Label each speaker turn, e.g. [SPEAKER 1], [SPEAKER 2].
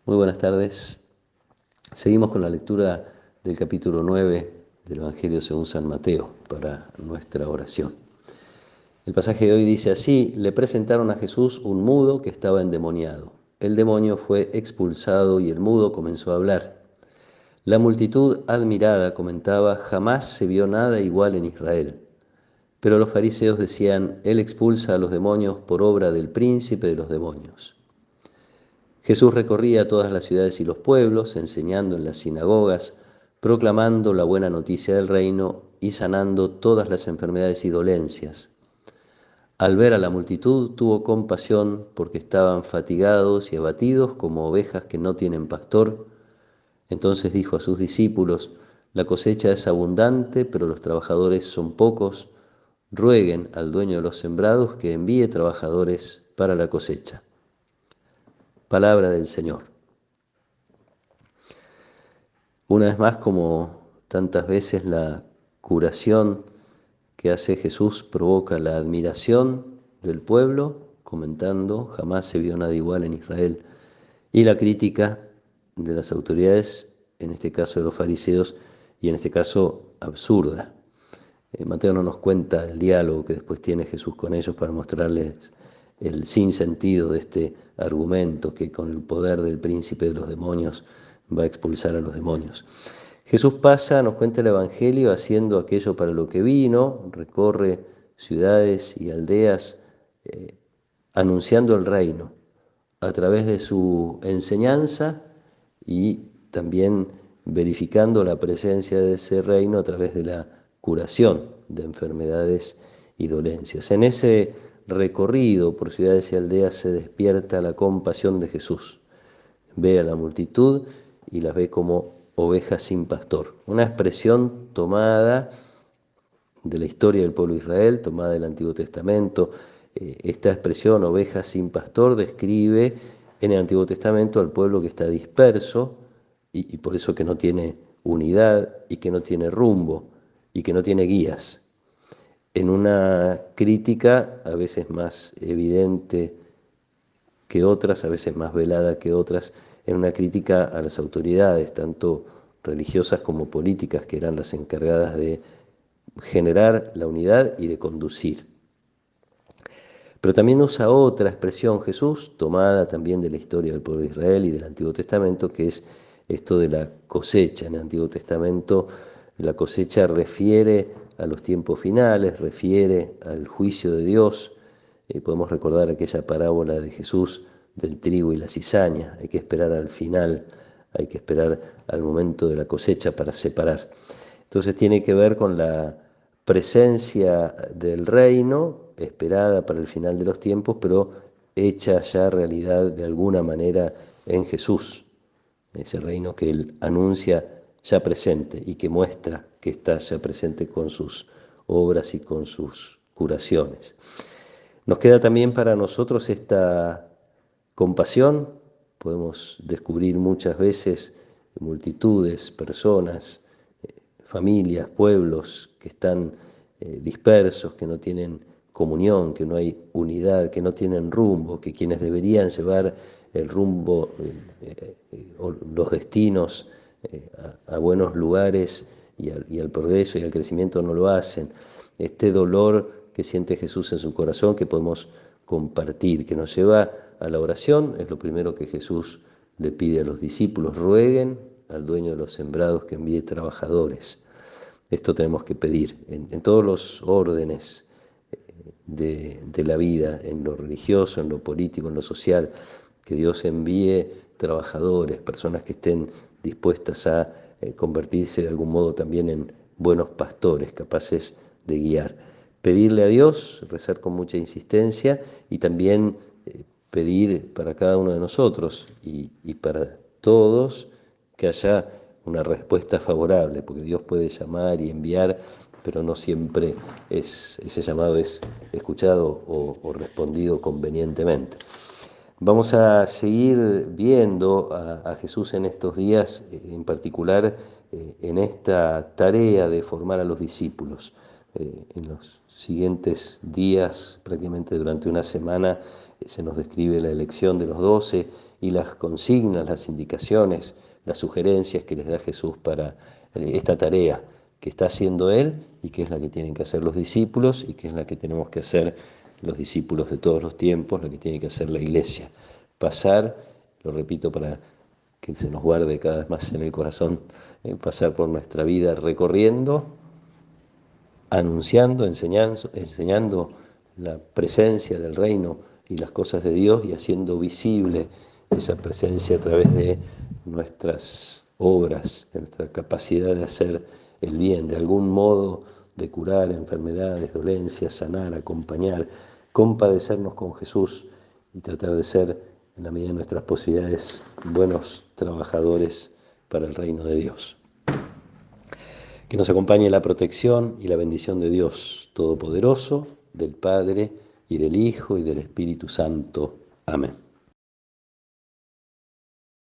[SPEAKER 1] Muy buenas tardes. Seguimos con la lectura del capítulo 9 del Evangelio según San Mateo para nuestra oración. El pasaje de hoy dice así: le presentaron a Jesús un mudo que estaba endemoniado. El demonio fue expulsado y el mudo comenzó a hablar. La multitud admirada comentaba: jamás se vio nada igual en Israel. Pero los fariseos decían: él expulsa a los demonios por obra del príncipe de los demonios. Jesús recorría todas las ciudades y los pueblos, enseñando en las sinagogas, proclamando la buena noticia del reino y sanando todas las enfermedades y dolencias. Al ver a la multitud, tuvo compasión porque estaban fatigados y abatidos como ovejas que no tienen pastor. Entonces dijo a sus discípulos: la cosecha es abundante, pero los trabajadores son pocos. Rueguen al dueño de los sembrados que envíe trabajadores para la cosecha. Palabra del Señor. Una vez más, como tantas veces, la curación que hace Jesús provoca la admiración del pueblo, comentando: jamás se vio nada igual en Israel, y la crítica de las autoridades, en este caso de los fariseos, y en este caso absurda. Mateo no nos cuenta el diálogo que después tiene Jesús con ellos para mostrarles el sinsentido de este argumento que con el poder del príncipe de los demonios va a expulsar a los demonios. Jesús pasa, nos cuenta el Evangelio, haciendo aquello para lo que vino, recorre ciudades y aldeas anunciando el reino a través de su enseñanza y también verificando la presencia de ese reino a través de la curación de enfermedades y dolencias. En ese recorrido por ciudades y aldeas se despierta la compasión de Jesús. Ve a la multitud y las ve como ovejas sin pastor. Una expresión tomada de la historia del pueblo de Israel, tomada del Antiguo Testamento. Esta expresión, ovejas sin pastor, describe en el Antiguo Testamento al pueblo que está disperso y por eso que no tiene unidad y que no tiene rumbo y que no tiene guías. En una crítica a veces más evidente que otras, a veces más velada que otras, en una crítica a las autoridades, tanto religiosas como políticas, que eran las encargadas de generar la unidad y de conducir. Pero también usa otra expresión Jesús, tomada también de la historia del pueblo de Israel y del Antiguo Testamento, que es esto de la cosecha. En el Antiguo Testamento la cosecha refiere a los tiempos finales, refiere al juicio de Dios. Podemos recordar aquella parábola de Jesús del trigo y la cizaña. Hay que esperar al final, hay que esperar al momento de la cosecha para separar. Entonces tiene que ver con la presencia del reino, esperada para el final de los tiempos, pero hecha ya realidad de alguna manera en Jesús. Ese reino que Él anuncia ya presente y que muestra que está ya presente con sus obras y con sus curaciones. Nos queda también para nosotros esta compasión. Podemos descubrir muchas veces multitudes, personas, familias, pueblos que están dispersos, que no tienen comunión, que no hay unidad, que no tienen rumbo, que quienes deberían llevar el rumbo o los destinos a buenos lugares y al progreso y al crecimiento no lo hacen. Este dolor que siente Jesús en su corazón, que podemos compartir, que nos lleva a la oración, es lo primero que Jesús le pide a los discípulos: rueguen al dueño de los sembrados que envíe trabajadores. Esto tenemos que pedir en todos los órdenes de la vida, en lo religioso, en lo político, en lo social, que Dios envíe trabajadores, personas que estén dispuestas a convertirse de algún modo también en buenos pastores, capaces de guiar. Pedirle a Dios, rezar con mucha insistencia y también pedir para cada uno de nosotros y para todos que haya una respuesta favorable, porque Dios puede llamar y enviar, pero no siempre ese llamado es escuchado o respondido convenientemente. Vamos a seguir viendo a Jesús en estos días, en particular en esta tarea de formar a los discípulos. En los siguientes días, prácticamente durante una semana, se nos describe la elección de los 12 y las consignas, las indicaciones, las sugerencias que les da Jesús para esta tarea que está haciendo Él y que es la que tienen que hacer los discípulos y que es la que tenemos que hacer los discípulos de todos los tiempos, la que tiene que hacer la Iglesia. Pasar, lo repito para que se nos guarde cada vez más en el corazón, pasar por nuestra vida recorriendo, anunciando, enseñando la presencia del reino y las cosas de Dios y haciendo visible esa presencia a través de nuestras obras, de nuestra capacidad de hacer el bien, de algún modo de curar enfermedades, dolencias, sanar, acompañar, compadecernos con Jesús y tratar de ser, en la medida de nuestras posibilidades, buenos trabajadores para el reino de Dios. Que nos acompañe la protección y la bendición de Dios Todopoderoso, del Padre y del Hijo y del Espíritu Santo. Amén.